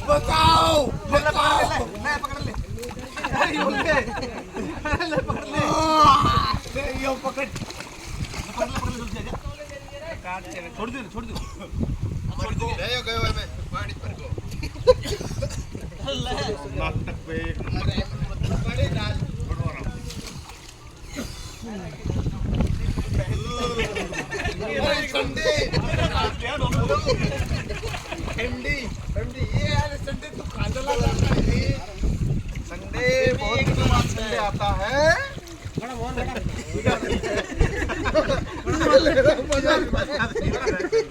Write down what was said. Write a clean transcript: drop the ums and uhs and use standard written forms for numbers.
बचाओ बचाओ ले पकड़ ले ले पकड़ ले यो पकड़ पकड़ ले जल्दी आजा काट के छोड़ दे छोड़ दो गयो गयो मैं पानी पर को नाटक पे एक बड़े डाल संडे एमडी ये यार संडे तो खाजला जाता है संडे बहुत दिन बाद संडे आता है बड़ा मोहन खड़ी कर मैं आज पानी खाने